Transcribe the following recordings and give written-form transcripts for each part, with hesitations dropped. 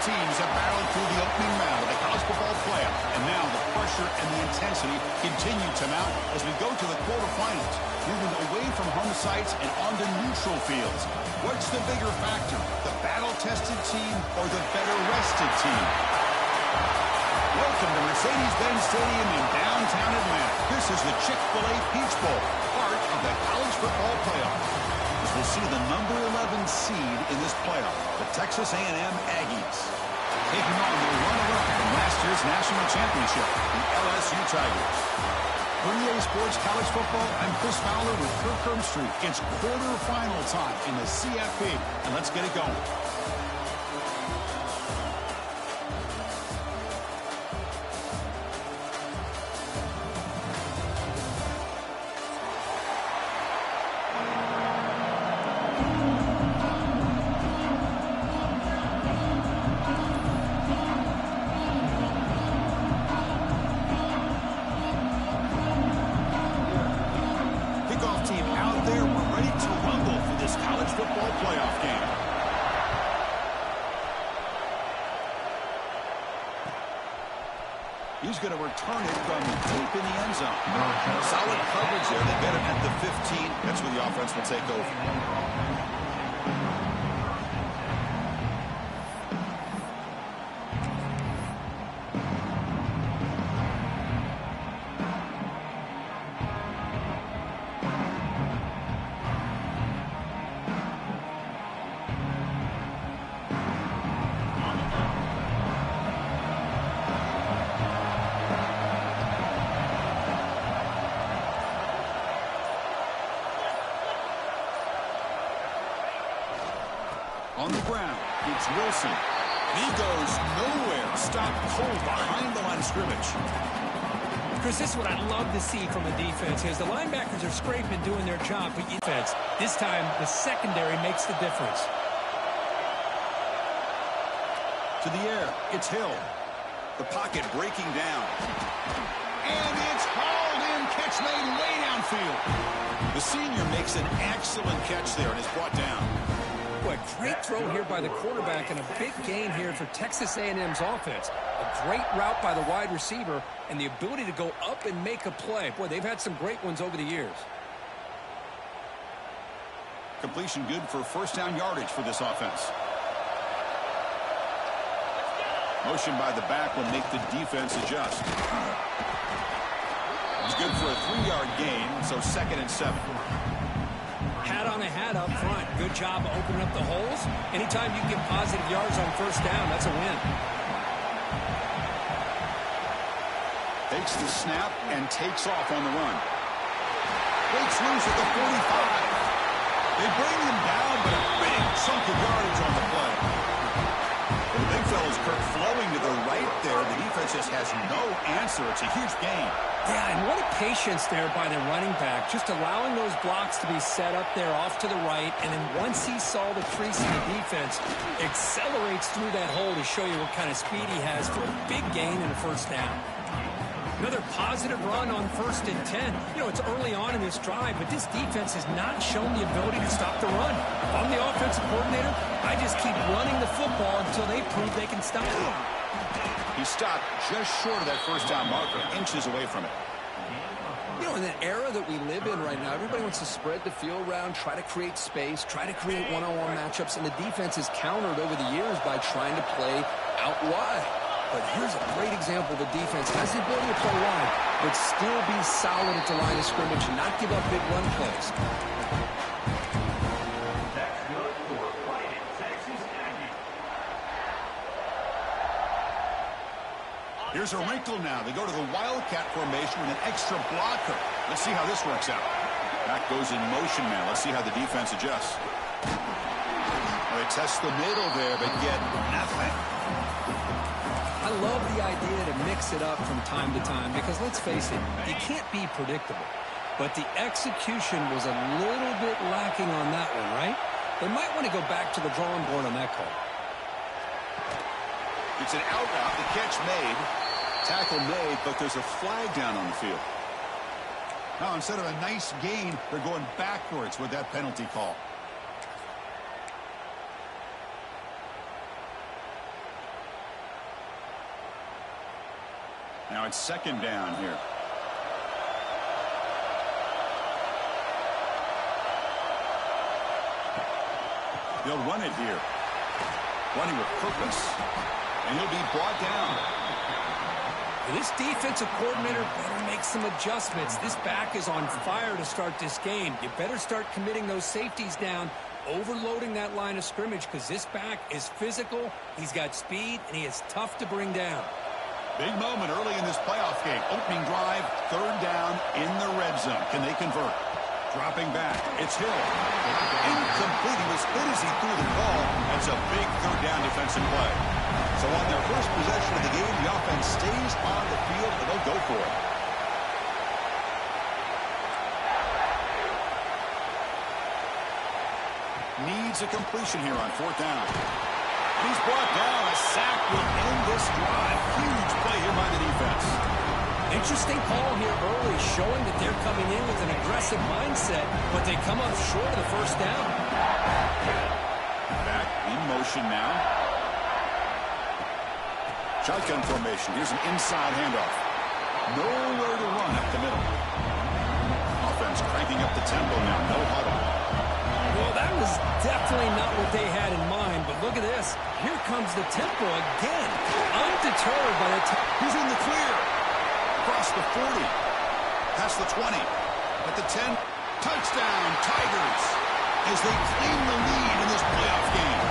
teams have battled through the opening round of the college football playoff, and now the pressure and the intensity continue to mount as we go to the quarterfinals, moving away from home sites and onto neutral fields. What's the bigger factor, the battle-tested team or the better-rested team? Welcome to Mercedes-Benz Stadium in downtown Atlanta. This is the Chick-fil-A Peach Bowl, part of the college football playoff. As we'll see the number 11 seed in this playoff, the Texas A&M Aggies, taking on the runner-up from last year's national championship, the LSU Tigers. For EA Sports College Football, I'm Chris Fowler with Kirk Herbstreit. It's quarterfinal time in the CFP, and let's get it going. He's going to return it from deep in the end zone. Solid coverage there. They get him at the 15. That's where the offense will take over. On the ground, it's Wilson. He goes nowhere. Stopped cold behind the line of scrimmage. Chris, this is what I love to see from a defense is the linebackers are scraping, doing their job, but defense, this time the secondary makes the difference. To the air, it's Hill. The pocket breaking down. And it's hauled in, catch made way downfield. The senior makes an excellent catch there and is brought down. Boy, great throw here by the quarterback and a big gain here for Texas A&M's offense. A great route by the wide receiver and the ability to go up and make a play. Boy, they've had some great ones over the years. Completion good for first down yardage for this offense. Motion by the back will make the defense adjust. It's good for a 3-yard gain, so 2nd and 7. Hat on a hat up front. Good job of opening up the holes. Anytime you can get positive yards on first down, that's a win. Takes the snap and takes off on the run. Breaks loose at the 45. They bring him down, but a big chunk of yardage on the play. The big fella's Kirk flowing to the right there. The defense just has no answer. It's a huge gain. Yeah, and what a patience there by the running back, just allowing those blocks to be set up there off to the right, and then once he saw the crease in the defense, accelerates through that hole to show you what kind of speed he has for a big gain and a first down. Another positive run on 1st and 10. You know, it's early on in this drive, but this defense has not shown the ability to stop the run. If I'm the offensive coordinator, I just keep running the football until they prove they can stop it. He stopped just short of that first down marker, inches away from it. You know, in the era that we live in right now, everybody wants to spread the field around, try to create space, try to create one-on-one matchups, and the defense is countered over the years by trying to play out wide. But here's a great example of a defense has the ability to play wide, but still be solid at the line of scrimmage and not give up big run plays. Here's a wrinkle now. They go to the Wildcat formation with an extra blocker. Let's see how this works out. Back goes in motion now. Let's see how the defense adjusts. Well, they test the middle there, but get nothing. I love the idea to mix it up from time to time because, let's face it, you can't be predictable. But the execution was a little bit lacking on that one, right? They might want to go back to the drawing board on that call. It's an out route. The catch made. Tackle made, but there's a flag down on the field. Now, instead of a nice gain, they're going backwards with that penalty call. Now it's second down here. He'll run it here. Running with purpose. And he'll be brought down. This defensive coordinator better make some adjustments. This back is on fire to start this game. You better start committing those safeties down, overloading that line of scrimmage, because this back is physical, he's got speed, and he is tough to bring down. Big moment early in this playoff game. Opening drive, third down in the red zone. Can they convert? Dropping back. It's Hill. Incomplete. He was hit as he threw the ball. That's a big third down defensive play. So on their first possession of the game, the offense stays on the field, and they'll go for it. Needs a completion here on fourth down. He's brought down. A sack will end this drive. Huge play here by the defense. Interesting call here early, showing that they're coming in with an aggressive mindset, but they come up short of the first down. Back in motion now. Shotgun formation. Here's an inside handoff. Nowhere to run up the middle. Offense cranking up the tempo now. No huddle. Well, that was definitely not what they had in mind, but look at this. Here comes the tempo again. Undeterred by the time. He's in the clear. Across the 40. Past the 20. At the 10. Touchdown, Tigers. As they claim the lead in this playoff game.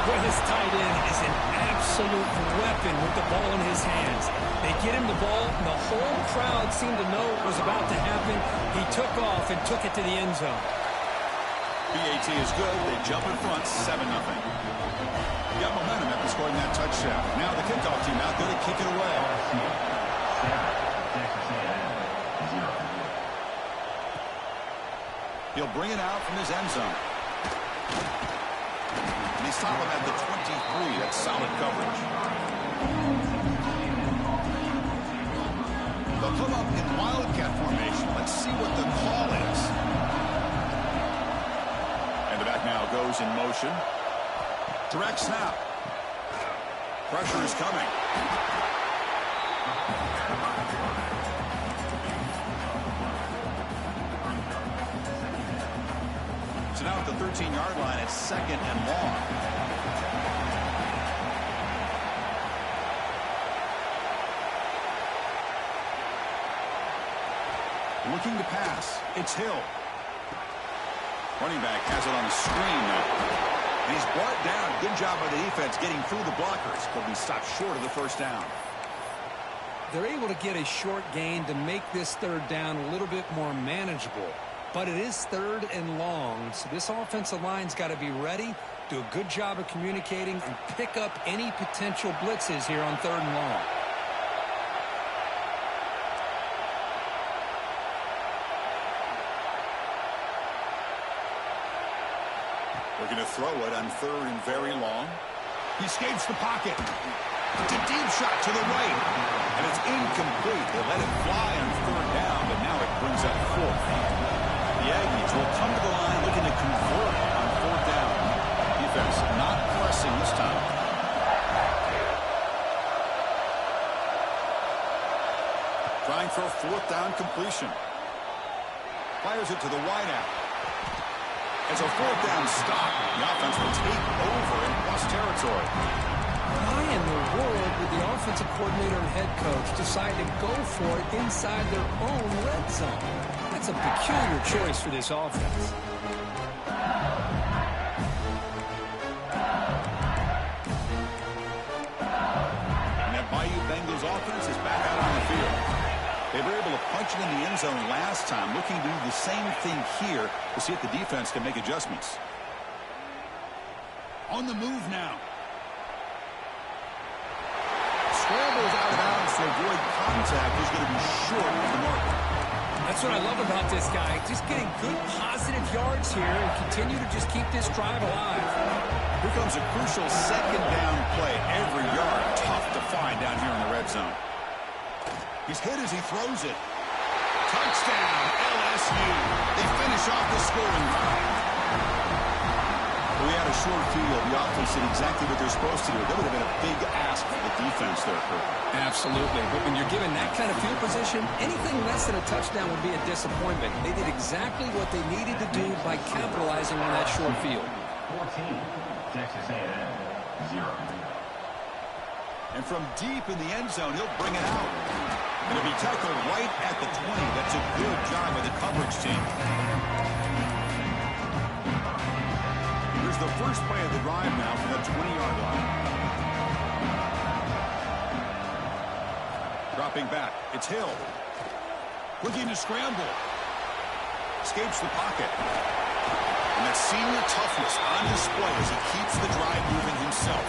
Well, this tight end is an absolute weapon with the ball in his hands. They get him the ball, and the whole crowd seemed to know what was about to happen. He took off and took it to the end zone. PAT is good. They jump in front, 7-0. Got momentum after scoring that touchdown. Now the kickoff team out there to kick it away. He'll bring it out from his end zone. And he's stopping at the 23. That's solid coverage. They'll come up in wildcat formation. Let's see what the call is. And the back now goes in motion. Direct snap. Pressure is coming. So now at the 13-yard line, it's second and long. Looking to pass. It's Hill. Running back has it on the screen now. And he's brought down. Good job by the defense getting through the blockers. But we stopped short of the first down. They're able to get a short gain to make this third down a little bit more manageable. But it is third and long, so this offensive line's got to be ready, do a good job of communicating, and pick up any potential blitzes here on third and long. Looking to throw it on third and very long. He escapes the pocket. It's a deep shot to the right. And it's incomplete. They let it fly on third down, but now it brings up fourth. The Aggies will come to the line looking to convert on fourth down. Defense not pressing this time. Trying for a fourth down completion. Fires it to the wideout. It's a fourth down stop. The offense will take over in plus territory. Why in the world would the offensive coordinator and head coach decide to go for it inside their own red zone? That's a peculiar choice for this offense. And that Bayou Bengals offense is back out on the field. They were able to punch it in the end zone last time, looking to do the same thing here to see if the defense can make adjustments. On the move now. Scrambles out of bounds to avoid contact. He's going to be short of the mark. That's what I love about this guy. Just getting good positive yards here and continue to just keep this drive alive. Here comes a crucial second down play. Every yard tough to find down here in the red zone. He's hit as he throws it. Touchdown, LSU. They finish off the scoring drive. We had a short field, the offense did exactly what they're supposed to do. That would have been a big ask for the defense there, Kurt. Absolutely. But when you're given that kind of field position, anything less than a touchdown would be a disappointment. They did exactly what they needed to do by capitalizing on that short field. 14, Texas A&M, 0. And from deep in the end zone, he'll bring it out. And it'll be tackled right at the 20. That's a good job by the coverage team. Here's the first play of the drive now from the 20-yard line. Dropping back. It's Hill. Looking to scramble. Escapes the pocket. And that senior toughness on display as he keeps the drive moving himself.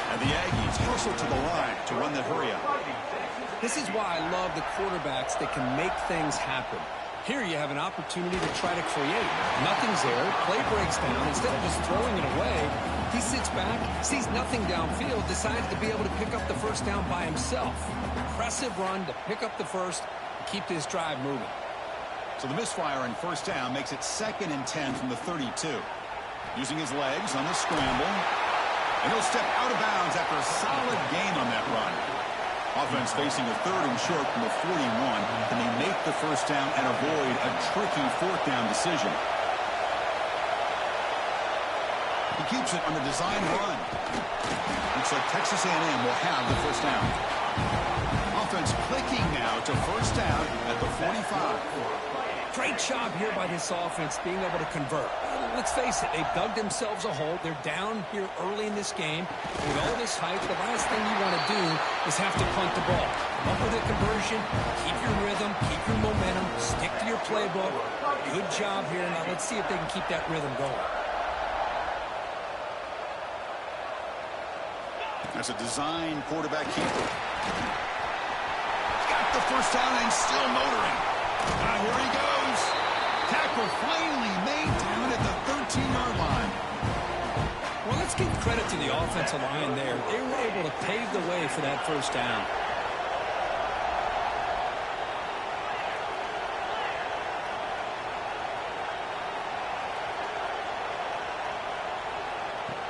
And the Aggies hustle to the line to run the hurry up. This is why I love the quarterbacks that can make things happen. Here you have an opportunity to try to create. Nothing's there. Play breaks down. Instead of just throwing it away, he sits back, sees nothing downfield, decides to be able to pick up the first down by himself. Impressive run to pick up the first and keep this drive moving. So the misfire on first down makes it 2nd and 10 from the 32. Using his legs on the scramble. And he'll step out of bounds after a solid gain on that run. Offense facing a 3rd and short from the 41. Can they make the first down and avoid a tricky 4th down decision? He keeps it on the design run. Looks like Texas A&M will have the first down. Offense clicking now to first down at the 45. Great job here by this offense being able to convert. Let's face it, they've dug themselves a hole. They're down here early in this game. With all this hype, the last thing you want to do is have to punt the ball. Come up with a conversion, keep your rhythm, keep your momentum, stick to your playbook. Good job here. Now let's see if they can keep that rhythm going. That's a design quarterback keeper. Got the first down and still motoring. Here he goes. Tackle finally made down at the 13-yard line. Well, let's give credit to the offensive line there. They were able to pave the way for that first down.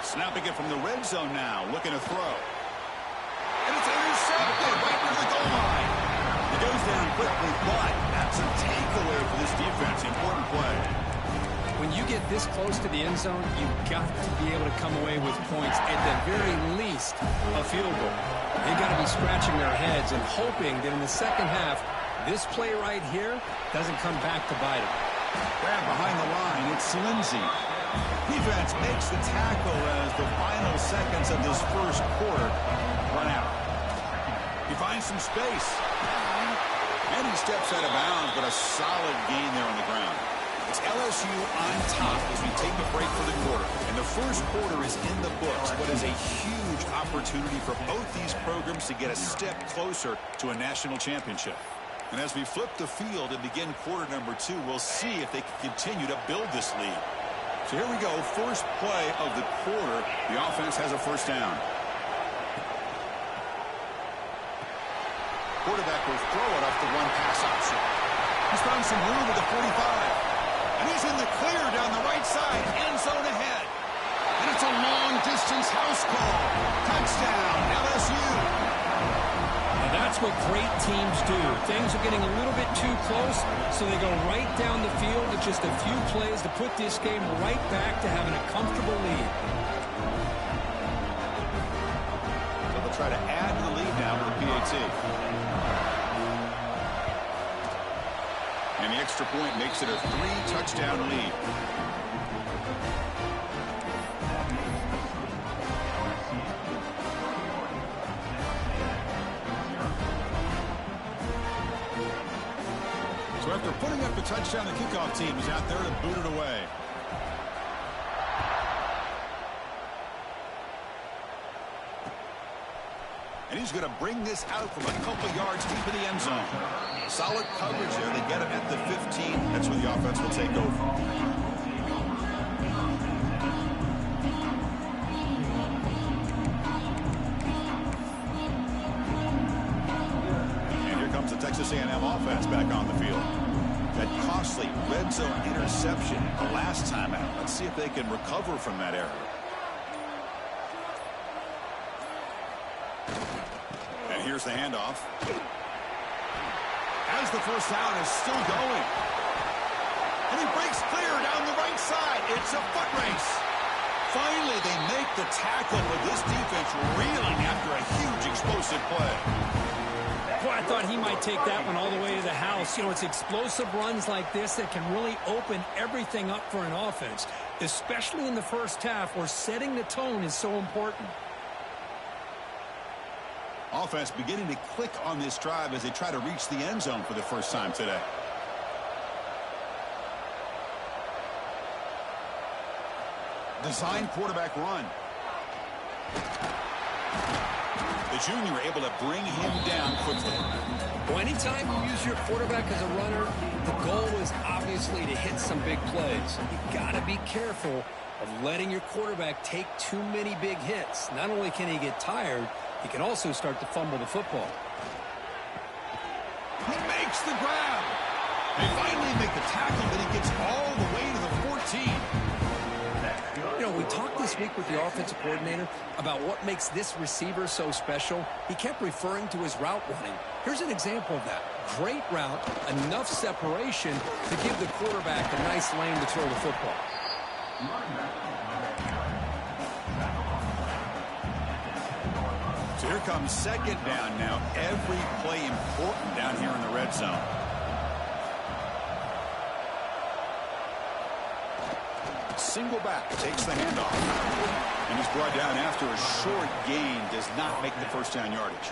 Snapping it from the red zone now, looking to throw. And it's intercepted right near the goal line. It goes down quickly, but that's a takeaway for this defense. Important play. When you get this close to the end zone, you've got to be able to come away with points, at the very least, a field goal. They've got to be scratching their heads and hoping that in the second half, this play right here doesn't come back to bite them. Grab behind the line, it's Lindsey. Defense makes the tackle as the final seconds of this first quarter run out. He finds some space. And he steps out of bounds, but a solid gain there on the ground. It's LSU on top as we take a break for the quarter. And the first quarter is in the books, but is a huge opportunity for both these programs to get a step closer to a national championship. And as we flip the field and begin quarter number 2, we'll see if they can continue to build this lead. So here we go, first play of the quarter. The offense has a first down. Quarterback will throw it off the one-pass option. He's found some room at the 45. And he's in the clear down the right side, end zone ahead. And it's a long-distance house call. Touchdown, LSU. And that's what great teams do. Things are getting a little bit too close, so they go right down the field with just a few plays to put this game right back to having a comfortable lead. So they'll try to add to the lead now with the PAT. And the extra point makes it a 3-touchdown lead. So after putting up the touchdown, the kickoff team is out there to boot it away. And he's going to bring this out from a couple yards deep in the end zone. Solid coverage there. They get it at the 15. That's where the offense will take over. And here comes the Texas A&M offense back on the field. That costly red zone interception the last time out. Let's see if they can recover from that error. And here's the handoff. As the first down is still going. And he breaks clear down the right side. It's a foot race. Finally, they make the tackle, but this defense reeling after a huge explosive play. Boy, I thought he might take that one all the way to the house. You know, it's explosive runs like this that can really open everything up for an offense, especially in the first half where setting the tone is so important. Offense beginning to click on this drive as they try to reach the end zone for the first time today. Design quarterback run. The junior able to bring him down quickly. Well, anytime you use your quarterback as a runner, the goal is obviously to hit some big plays. You've got to be careful of letting your quarterback take too many big hits. Not only can he get tired, he can also start to fumble the football. He makes the grab. They finally make the tackle, but he gets all the way to the 14. You know, we talked this week with the offensive coordinator about what makes this receiver so special. He kept referring to his route running. Here's an example of that. Great route, enough separation to give the quarterback a nice lane to throw the football. So here comes second down now. Every play important down here in the red zone. Single back, takes the handoff. And he's brought down after a short gain. Does not make the first down yardage.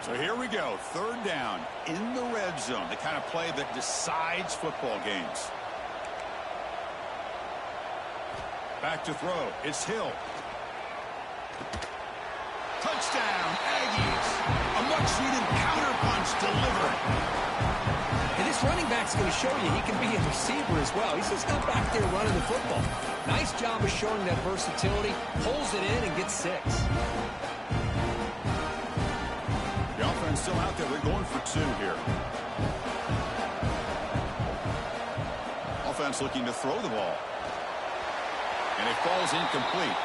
So here we go. Third down in the red zone. The kind of play that decides football games. Back to throw. It's Hill. Touchdown, Aggies. A much-needed counterpunch delivered. And this running back's going to show you he can be a receiver as well. He's just not back there running the football. Nice job of showing that versatility. Pulls it in and gets 6. The offense still out there. They're going for 2 here. Offense looking to throw the ball. And it falls incomplete.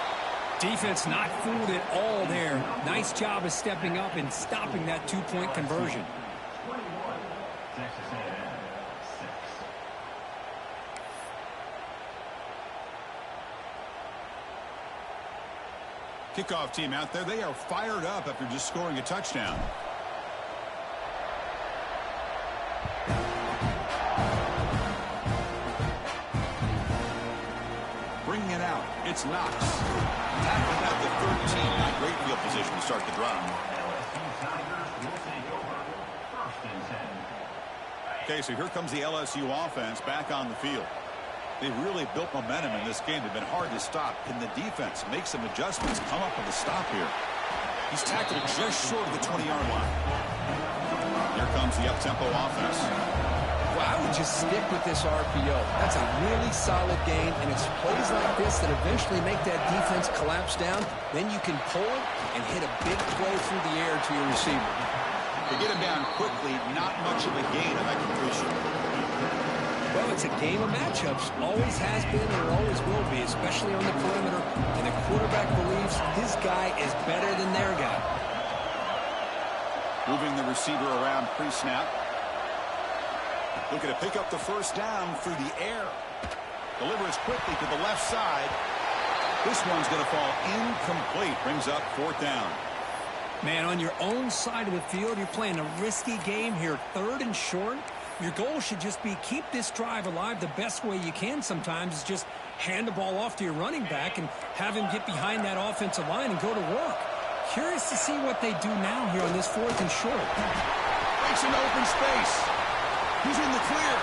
Defense not fooled at all there. Nice job of stepping up and stopping that 2-point conversion. Kickoff team out there. They are fired up after just scoring a touchdown. Bringing it out. It's Knox. Tackling at the 13. Not great field position to start the drive. Okay, so here comes the LSU offense back on the field. They really built momentum in this game. They've been hard to stop. Can the defense make some adjustments, come up with a stop here? He's tackled just short of the 20-yard line. Here comes the up-tempo offense. Well, I would just stick with this RPO. That's a really solid game, and it's plays like this that eventually make that defense collapse down. Then you can pull it and hit a big play through the air to your receiver. To get him down quickly, not much of a gain of execution. Well, it's a game of matchups. Always has been and always will be, especially on the perimeter. And the quarterback believes his guy is better than their guy. Moving the receiver around pre-snap. Looking to pick up the first down through the air. Delivers quickly to the left side. This one's going to fall incomplete. Brings up 4th down. Man, on your own side of the field, you're playing a risky game here. 3rd and short. Your goal should just be keep this drive alive the best way you can sometimes is just hand the ball off to your running back and have him get behind that offensive line and go to work. Curious to see what they do now here on this 4th and short. Breaks into open space. He's in the clear.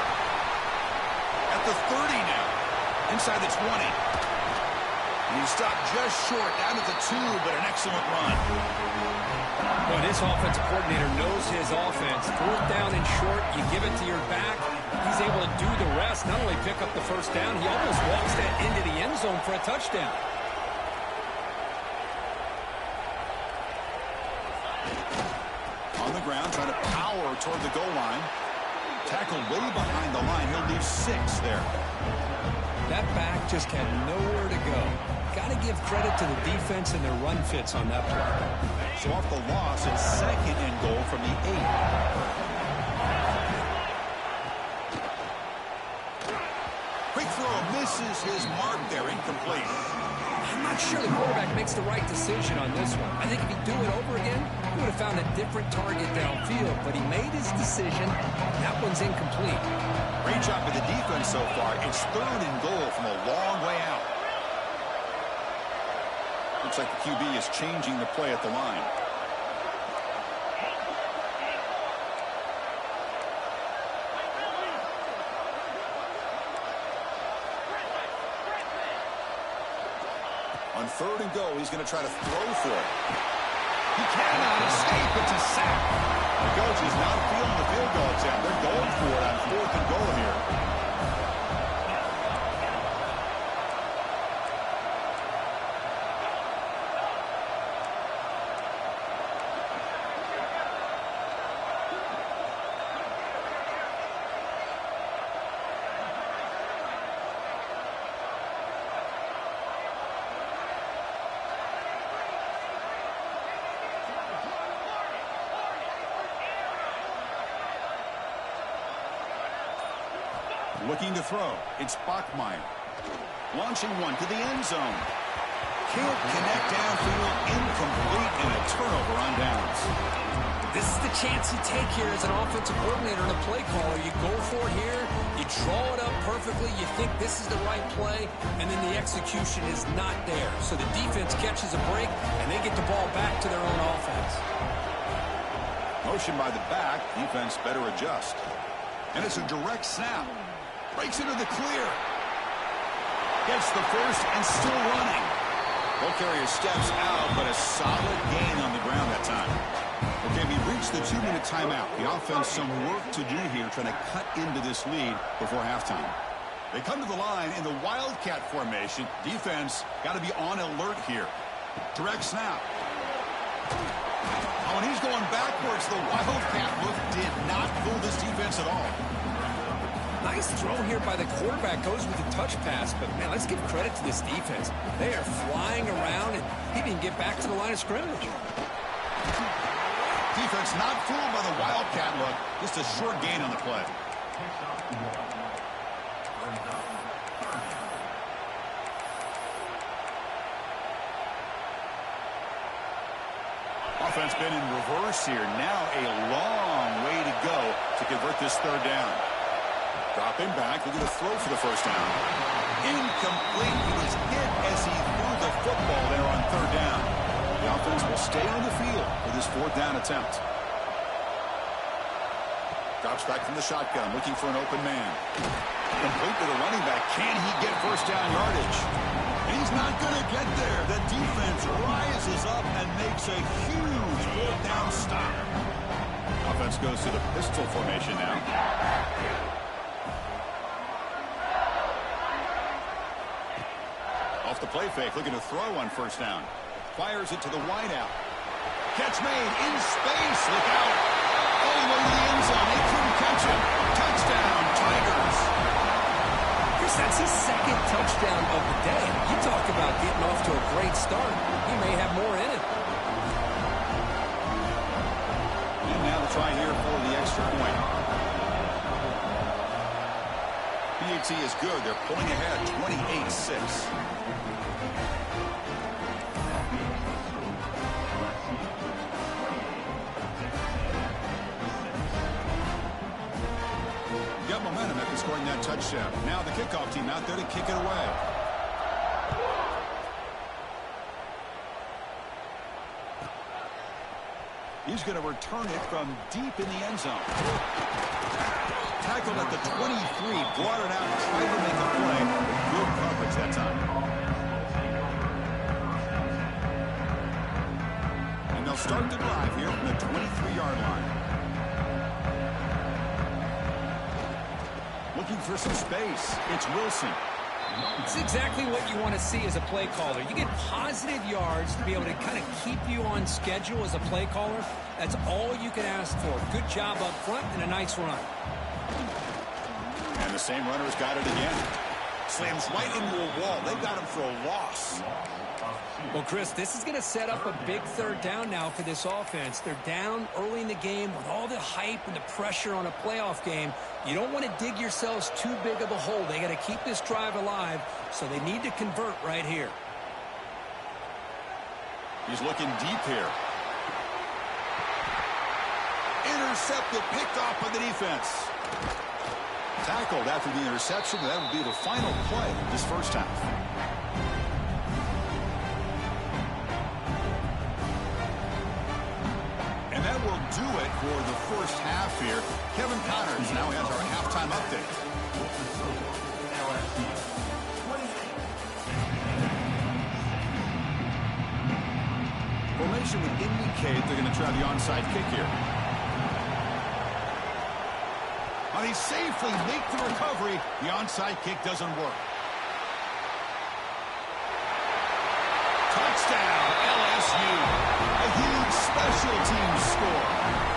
At the 30 now. Inside the 20. And he stopped just short down at the 2, but an excellent run. Well, this offensive coordinator knows his offense. 4th down and short, you give it to your back. He's able to do the rest, not only pick up the first down, he almost walks that into the end zone for a touchdown. On the ground, trying to power toward the goal line. Tackled way behind the line. He'll leave 6 there. That back just had nowhere to go. Got to give credit to the defense and their run fits on that play. So off the loss, it's 2nd and goal from the 8. Quick throw misses his mark there, incomplete. I'm not sure the quarterback makes the right decision on this one. I think if he'd do it over again, he would have found a different target downfield, but he made his decision. That one's incomplete. Great job by the defense so far. It's 3rd and goal from a long way out. Looks like the QB is changing the play at the line. On 3rd and goal, he's going to try to throw for it. He cannot escape. It's a sack. The coach is not feeling the field goal attempt. They're going for it on 4th and goal here. Looking to throw. It's Bachmeier. Launching one to the end zone. Can't connect downfield. Incomplete and a turnover on downs. This is the chance you take here as an offensive coordinator and a play caller. You go for it here. You draw it up perfectly. You think this is the right play, and then the execution is not there. So the defense catches a break, and they get the ball back to their own offense. Motion by the back. Defense better adjust. And it's a direct snap. Breaks into the clear. Gets the first and still running. Ball carrier steps out, but a solid gain on the ground that time. Okay, we've reached the 2-minute timeout. The offense some work to do here, trying to cut into this lead before halftime. They come to the line in the Wildcat formation. Defense got to be on alert here. Direct snap. Oh, and he's going backwards. The Wildcat look did not fool this defense at all. Nice throw here by the quarterback. Goes with the touch pass, but man, let's give credit to this defense. They are flying around, and he didn't get back to the line of scrimmage. Defense not fooled by the Wildcat look. Just a short gain on the play. Offense been in reverse here. Now a long way to go to convert this 3rd down. Dropping back, looking to throw for the first down. Incomplete. He was hit as he threw the football there on 3rd down. The offense will stay on the field for this 4th down attempt. Drops back from the shotgun, looking for an open man. Complete to the running back. Can he get first down yardage? He's not going to get there. The defense rises up and makes a huge 4th down stop. Offense goes to the pistol formation now. Off the play fake, looking to throw on first down. Fires it to the wideout. Catch made in space. Look out. All the way to the end zone. They couldn't catch him. Touchdown, Tigers. Chris, that's his 2nd touchdown of the day. You talk about getting off to a great start. He may have more in it. And now the try here for the extra point. PAT is good. They're pulling ahead 28-6. Got momentum after scoring that touchdown. Now the kickoff team out there to kick it away. He's going to return it from deep in the end zone. Tackled at the 23, brought it out, tried to make a play. Good coverage that time. And they'll start the drive here from the 23-yard line. Looking for some space. It's Wilson. It's exactly what you want to see as a play caller. You get positive yards to be able to kind of keep you on schedule as a play caller. That's all you can ask for. Good job up front and a nice run. And the same runner's got it again. Slams right into a wall. They've got him for a loss. Well, Chris, this is going to set up a big third down now for this offense. They're down early in the game with all the hype and the pressure on a playoff game. You don't want to dig yourselves too big of a hole. They got to keep this drive alive, so they need to convert right here. He's looking deep here. Intercepted, picked off by the defense. Tackled after the interception. That will be the final play of this first half. And that will do it for the first half here. Kevin Connors now has our halftime update. Formation would indicate they're going to try the onside kick here. And he safely leaked the recovery. The onside kick doesn't work. Touchdown, LSU. A huge special teams score.